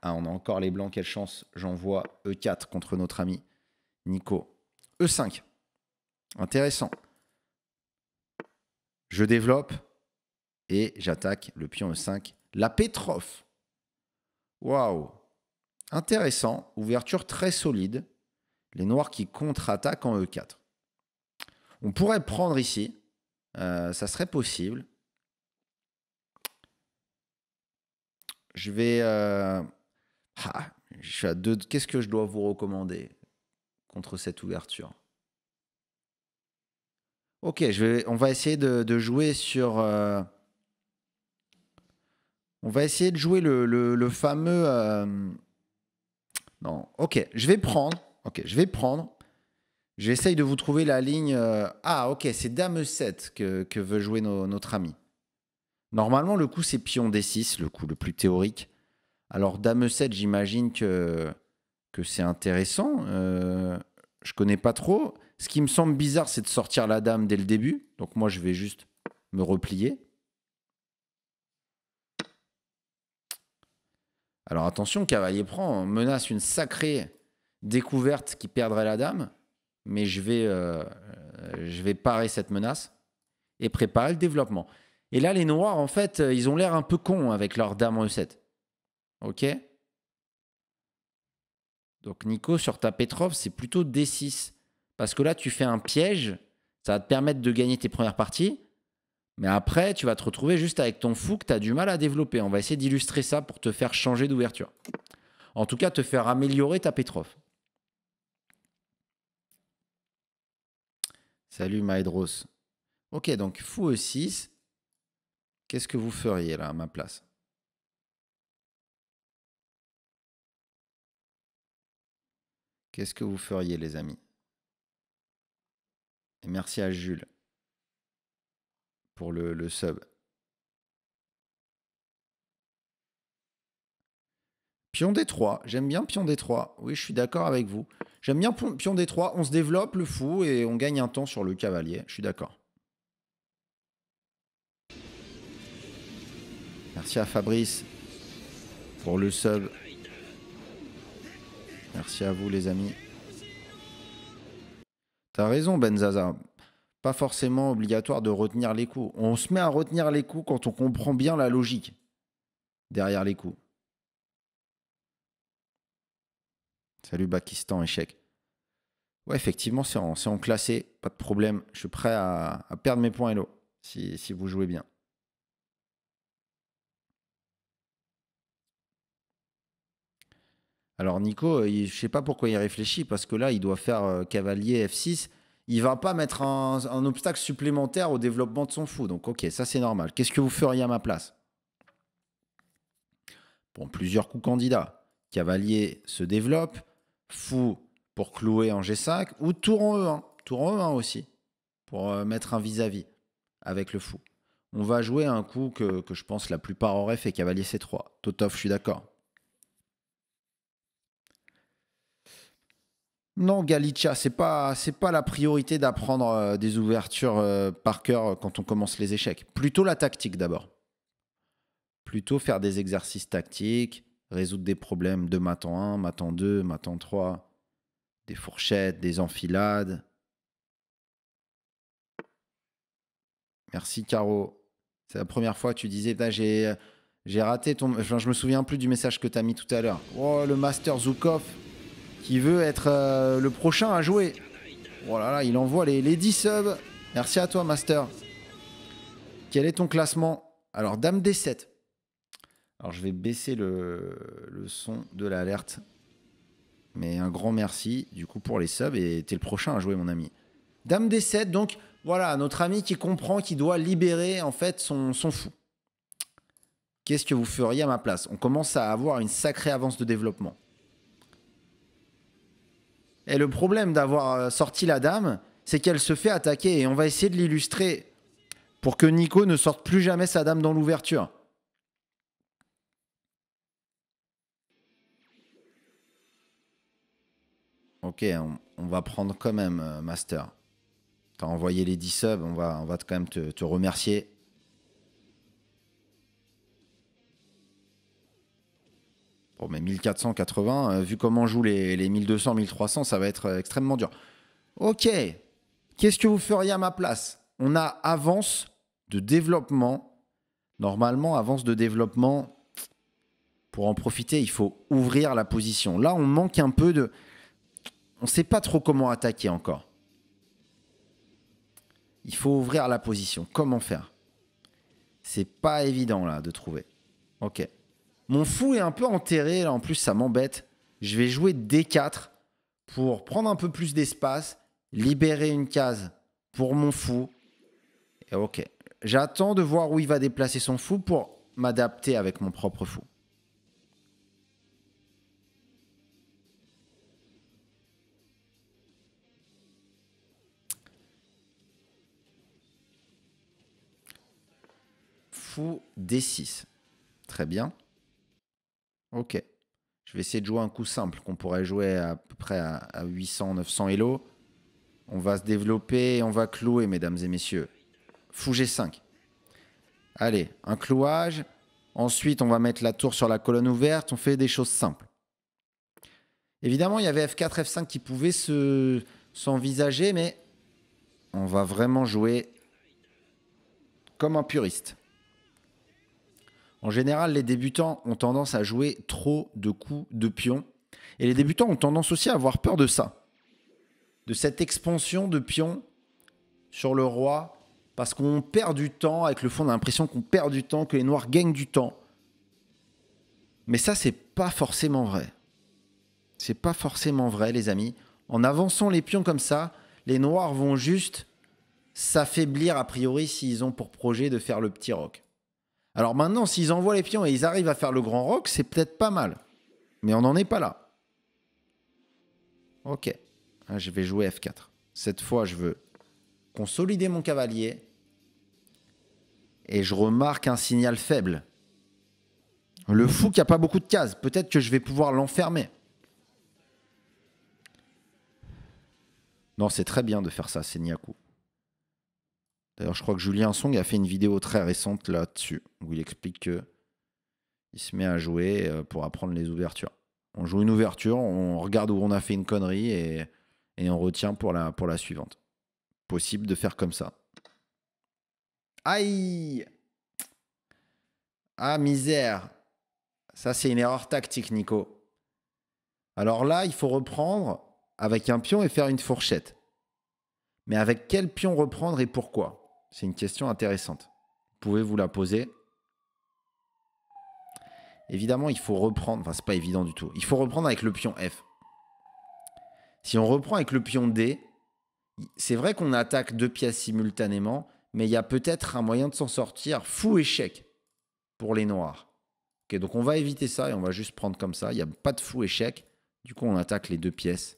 Ah, on a encore les blancs, quelle chance. J'envoie E4 contre notre ami Nico. E5. Intéressant. Je développe et j'attaque le pion E5. La Petrov. Waouh. Intéressant. Ouverture très solide. Les noirs qui contre-attaquent en E4. On pourrait prendre ici. Ça serait possible. Je vais... je suis à 2. Qu'est-ce que je dois vous recommander contre cette ouverture? Ok, on va essayer de jouer sur... on va essayer de jouer le fameux... non, ok, je vais prendre. Ok, je vais prendre. J'essaye de vous trouver la ligne... ah, ok, c'est Dame 7 que veut jouer notre ami. Normalement, le coup, c'est pion D6, le coup le plus théorique. Alors, Dame 7, j'imagine que c'est intéressant. Je connais pas trop. Ce qui me semble bizarre, c'est de sortir la dame dès le début. Donc moi, je vais juste me replier. Alors attention, cavalier prend, on menace une sacrée découverte qui perdrait la dame. Mais je vais parer cette menace et préparer le développement. Et là, les noirs, en fait, ils ont l'air un peu cons avec leur dame en E7. Ok? Donc Nico, sur ta Petrov, c'est plutôt D6. Parce que là, tu fais un piège. Ça va te permettre de gagner tes premières parties. Mais après, tu vas te retrouver juste avec ton fou que tu as du mal à développer. On va essayer d'illustrer ça pour te faire changer d'ouverture. En tout cas, te faire améliorer ta Petrov. Salut Maedros. Ok, donc fou E6. Qu'est-ce que vous feriez là à ma place? Qu'est-ce que vous feriez les amis? Et merci à Jules pour le sub. Pion D3, j'aime bien pion D3. Oui, je suis d'accord avec vous. J'aime bien pion D3, on se développe le fou et on gagne un temps sur le cavalier. Je suis d'accord. Merci à Fabrice pour le sub. Merci à vous les amis. T'as raison Benzaza. Pas forcément obligatoire de retenir les coups. On se met à retenir les coups quand on comprend bien la logique derrière les coups. Salut Pakistan, échec. Ouais, effectivement, c'est en classé, pas de problème. Je suis prêt à perdre mes points Hello, si vous jouez bien. Alors Nico, je sais pas pourquoi il réfléchit, parce que là, il doit faire cavalier F6. Il va pas mettre un obstacle supplémentaire au développement de son fou. Donc ok, ça c'est normal. Qu'est-ce que vous feriez à ma place? Bon, plusieurs coups candidats. Cavalier se développe, fou pour clouer en G5, ou tour en E1. Tour en E1 aussi, pour mettre un vis-à-vis avec le fou. On va jouer un coup que je pense la plupart auraient fait, cavalier C3. Totov, je suis d'accord. Non, Galicia, c'est pas la priorité d'apprendre des ouvertures par cœur quand on commence les échecs. Plutôt la tactique d'abord. Plutôt faire des exercices tactiques, résoudre des problèmes de mat en 1, mat en 2, mat en 3, des fourchettes, des enfilades. Merci Caro. C'est la première fois que tu disais, j'ai raté ton... Enfin, je me souviens plus du message que tu as mis tout à l'heure. Oh, le Master Zukov qui veut être le prochain à jouer. Oh là là, il envoie les 10 subs. Merci à toi, Master. Quel est ton classement? Alors, Dame D7. Alors, je vais baisser le son de l'alerte. Mais un grand merci, du coup, pour les subs. Et t'es le prochain à jouer, mon ami. Dame D7, donc, voilà, notre ami qui comprend qu'il doit libérer, en fait, son fou. Qu'est-ce que vous feriez à ma place? On commence à avoir une sacrée avance de développement. Et le problème d'avoir sorti la dame, c'est qu'elle se fait attaquer. Et on va essayer de l'illustrer pour que Nico ne sorte plus jamais sa dame dans l'ouverture. Ok, on va prendre quand même, Master. T'as envoyé les 10 subs, on va quand même te remercier. Bon, mais 1480, vu comment jouent les 1200, 1300, ça va être extrêmement dur. Ok. Qu'est-ce que vous feriez à ma place? On a avance de développement. Normalement, avance de développement, pour en profiter, il faut ouvrir la position. Là, on manque un peu de... On ne sait pas trop comment attaquer encore. Il faut ouvrir la position. Comment faire? C'est pas évident là de trouver. Ok. Mon fou est un peu enterré, là en plus ça m'embête. Je vais jouer D4 pour prendre un peu plus d'espace, libérer une case pour mon fou. Et ok. J'attends de voir où il va déplacer son fou pour m'adapter avec mon propre fou. Fou D6. Très bien. Ok. Je vais essayer de jouer un coup simple qu'on pourrait jouer à peu près à 800, 900 Elo. On va se développer et on va clouer, mesdames et messieurs. Fou G5. Allez, un clouage. Ensuite, on va mettre la tour sur la colonne ouverte. On fait des choses simples. Évidemment, il y avait F4, F5 qui pouvaient s'envisager, mais on va vraiment jouer comme un puriste. En général, les débutants ont tendance à jouer trop de coups de pion. Et les débutants ont tendance aussi à avoir peur de ça. De cette expansion de pion sur le roi. Parce qu'on perd du temps. Avec le fond, on a l'impression qu'on perd du temps, que les noirs gagnent du temps. Mais ça, c'est pas forcément vrai. C'est pas forcément vrai, les amis. En avançant les pions comme ça, les noirs vont juste s'affaiblir a priori s'ils ont pour projet de faire le petit roc. Alors maintenant, s'ils envoient les pions et ils arrivent à faire le grand roc, c'est peut-être pas mal. Mais on n'en est pas là. Ok. Je vais jouer F4. Cette fois, je veux consolider mon cavalier. Et je remarque un signal faible. Le fou qui n'a pas beaucoup de cases. Peut-être que je vais pouvoir l'enfermer. Non, c'est très bien de faire ça, c'est Niakou. D'ailleurs, je crois que Julien Song a fait une vidéo très récente là-dessus, où il explique que il se met à jouer pour apprendre les ouvertures. On joue une ouverture, on regarde où on a fait une connerie et on retient pour la suivante. Possible de faire comme ça. Aïe! Ah, misère! Ça, c'est une erreur tactique, Nico. Alors là, il faut reprendre avec un pion et faire une fourchette. Mais avec quel pion reprendre et pourquoi? C'est une question intéressante. Vous pouvez vous la poser. Évidemment, il faut reprendre. Enfin, c'est pas évident du tout. Il faut reprendre avec le pion F. Si on reprend avec le pion D, c'est vrai qu'on attaque deux pièces simultanément, mais il y a peut-être un moyen de s'en sortir. Fou échec pour les noirs. Ok, donc on va éviter ça et on va juste prendre comme ça. Il n'y a pas de fou échec. Du coup, on attaque les deux pièces.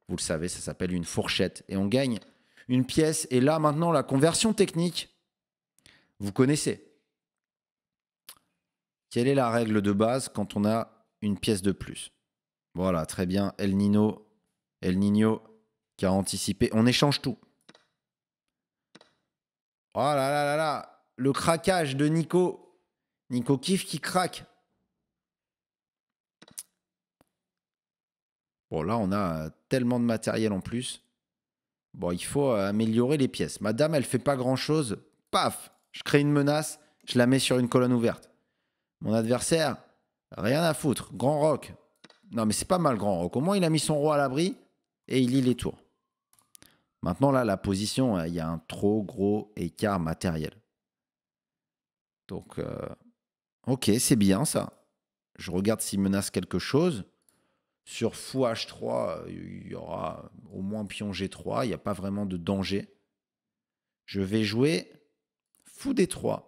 Vous le savez, ça s'appelle une fourchette. Et on gagne une pièce. Et là, maintenant, la conversion technique, vous connaissez. Quelle est la règle de base quand on a une pièce de plus? Voilà, très bien. El Niño qui a anticipé. On échange tout. Oh là là là là. Le craquage de Nico. Nico Kif qui craque. Bon, là, on a tellement de matériel en plus. Bon, il faut améliorer les pièces. Madame, elle fait pas grand-chose. Paf! Je crée une menace. Je la mets sur une colonne ouverte. Mon adversaire, rien à foutre. Grand roc. Non, mais c'est pas mal, grand roc. Au moins, il a mis son roi à l'abri et il lit les tours. Maintenant, là, la position, il y a un trop gros écart matériel. Donc, ok, c'est bien ça. Je regarde s'il menace quelque chose. Sur fou H3, il y aura au moins pion G3. Il n'y a pas vraiment de danger. Je vais jouer fou D3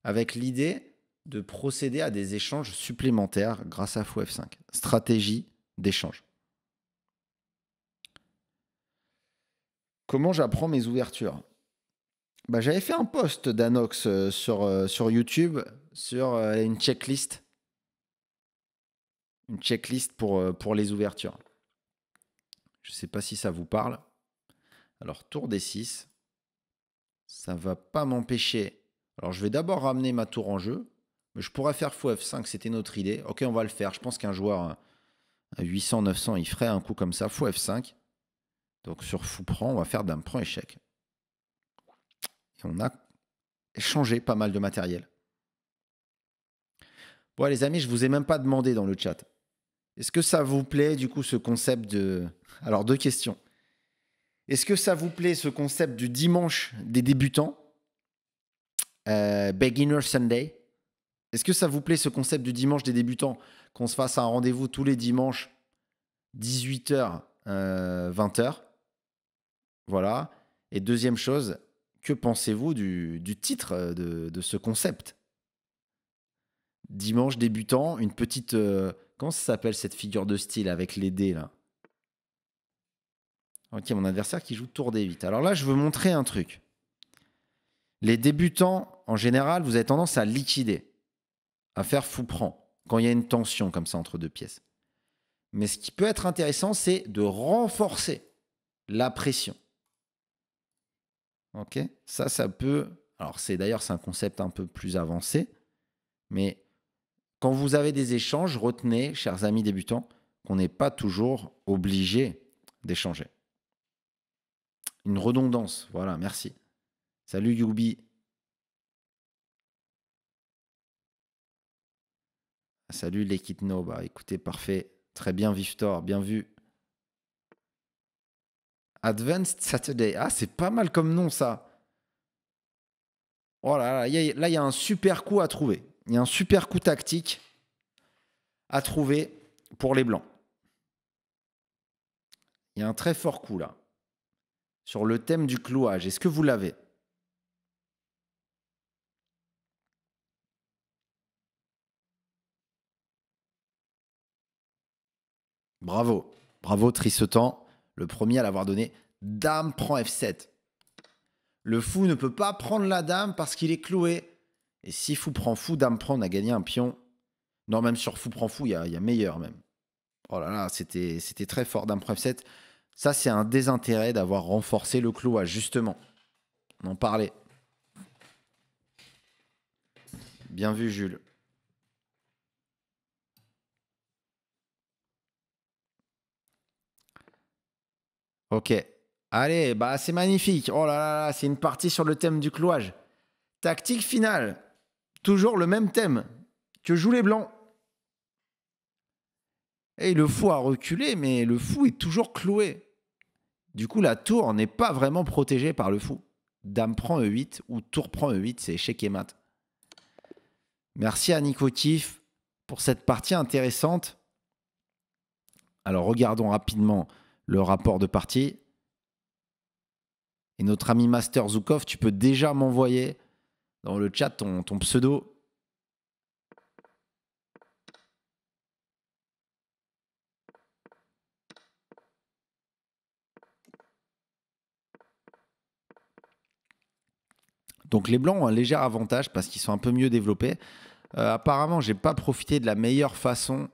avec l'idée de procéder à des échanges supplémentaires grâce à fou F5. Stratégie d'échange. Comment j'apprends mes ouvertures? J'avais fait un post d'Anox sur YouTube sur une checklist. Une checklist pour les ouvertures. Je ne sais pas si ça vous parle. Alors, tour D6. Ça ne va pas m'empêcher. Alors, je vais d'abord ramener ma tour en jeu Je pourrais faire fou F5, c'était notre idée. Ok, on va le faire. Je pense qu'un joueur à 800, 900, il ferait un coup comme ça, fou F5. Donc sur fou prend, on va faire dame prend échec. Et on a échangé pas mal de matériel. Bon, les amis, je vous ai même pas demandé dans le chat. Est-ce que ça vous plaît, du coup, ce concept de... Alors, deux questions. Est-ce que ça vous plaît, ce concept du dimanche des débutants, Beginner Sunday? Est-ce que ça vous plaît, ce concept du dimanche des débutants, qu'on se fasse un rendez-vous tous les dimanches, 18h, 20h? Voilà. Et deuxième chose, que pensez-vous du titre de ce concept? Dimanche débutant, une petite... comment ça s'appelle cette figure de style avec les dés là? Ok, mon adversaire qui joue tour D8. Alors là, je veux montrer un truc. Les débutants, en général, vous avez tendance à liquider, à faire fou prend, quand il y a une tension comme ça entre deux pièces. Mais ce qui peut être intéressant, c'est de renforcer la pression. Ok, ça peut... Alors d'ailleurs, c'est un concept un peu plus avancé, mais quand vous avez des échanges, retenez, chers amis débutants, qu'on n'est pas toujours obligé d'échanger. Une redondance, voilà, merci. Salut Youbi. Salut Lekitno, bah écoutez, parfait. Très bien Viftor, bien vu. Advanced Saturday, ah c'est pas mal comme nom ça. Oh là là, là il y a un super coup à trouver. Il y a un super coup tactique à trouver pour les blancs. Il y a un très fort coup là. Sur le thème du clouage, est-ce que vous l'avez? Bravo, bravo Trissetan, le premier à l'avoir donné. Dame prend F7. Le fou ne peut pas prendre la dame parce qu'il est cloué. Et si fou prend fou, dame prend, on a gagné un pion. Non, même sur fou prend fou, il y a meilleur même. Oh là là, c'était très fort, dame prend F7. Ça, c'est un désintérêt d'avoir renforcé le clouage, justement. On en parlait. Bien vu, Jules. Ok. Allez, bah c'est magnifique. Oh là là là, c'est une partie sur le thème du clouage. Tactique finale. Toujours le même thème que jouent les blancs. Et le fou a reculé, mais le fou est toujours cloué. Du coup, la tour n'est pas vraiment protégée par le fou. Dame prend E8 ou tour prend E8, c'est échec et mat. Merci à Nicotif pour cette partie intéressante. Alors, regardons rapidement le rapport de partie. Et notre ami Master Zoukov, tu peux déjà m'envoyer dans le chat ton pseudo. Donc les blancs ont un léger avantage parce qu'ils sont un peu mieux développés. Apparemment, j'ai pas profité de la meilleure façon.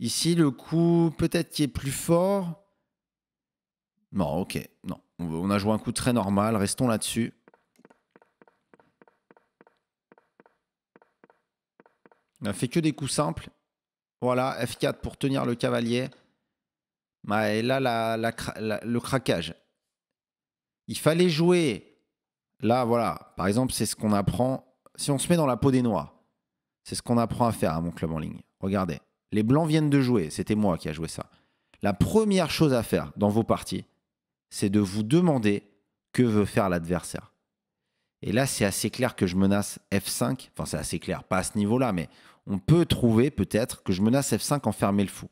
Ici, le coup peut-être qui est plus fort. Non, ok, non. On a joué un coup très normal, restons là-dessus. On a fait que des coups simples. Voilà, F4 pour tenir le cavalier. Et là, le craquage. Il fallait jouer. Là, voilà. Par exemple, c'est ce qu'on apprend. Si on se met dans la peau des noirs, c'est ce qu'on apprend à faire à mon club en ligne. Regardez. Les blancs viennent de jouer. C'était moi qui a joué ça. La première chose à faire dans vos parties, c'est de vous demander que veut faire l'adversaire. Et là, c'est assez clair que je menace F5. Enfin, c'est assez clair. Pas à ce niveau-là, mais on peut trouver peut-être que je menace F5 enfermer le fou.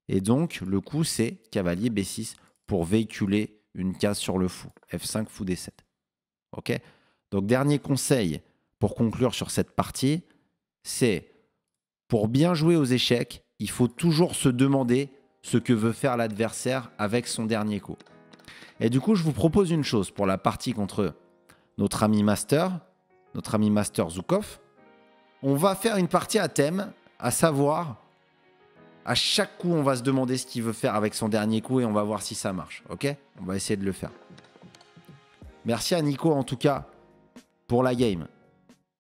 Et donc, le coup, c'est cavalier B6 pour véhiculer une case sur le fou. F5, fou D7. Ok? Donc, dernier conseil pour conclure sur cette partie, c'est pour bien jouer aux échecs, il faut toujours se demander ce que veut faire l'adversaire avec son dernier coup. Et du coup, je vous propose une chose pour la partie contre notre ami Master Zoukov. On va faire une partie à thème, à savoir, à chaque coup, on va se demander ce qu'il veut faire avec son dernier coup et on va voir si ça marche. Ok? On va essayer de le faire. Merci à Nico, en tout cas, pour la game.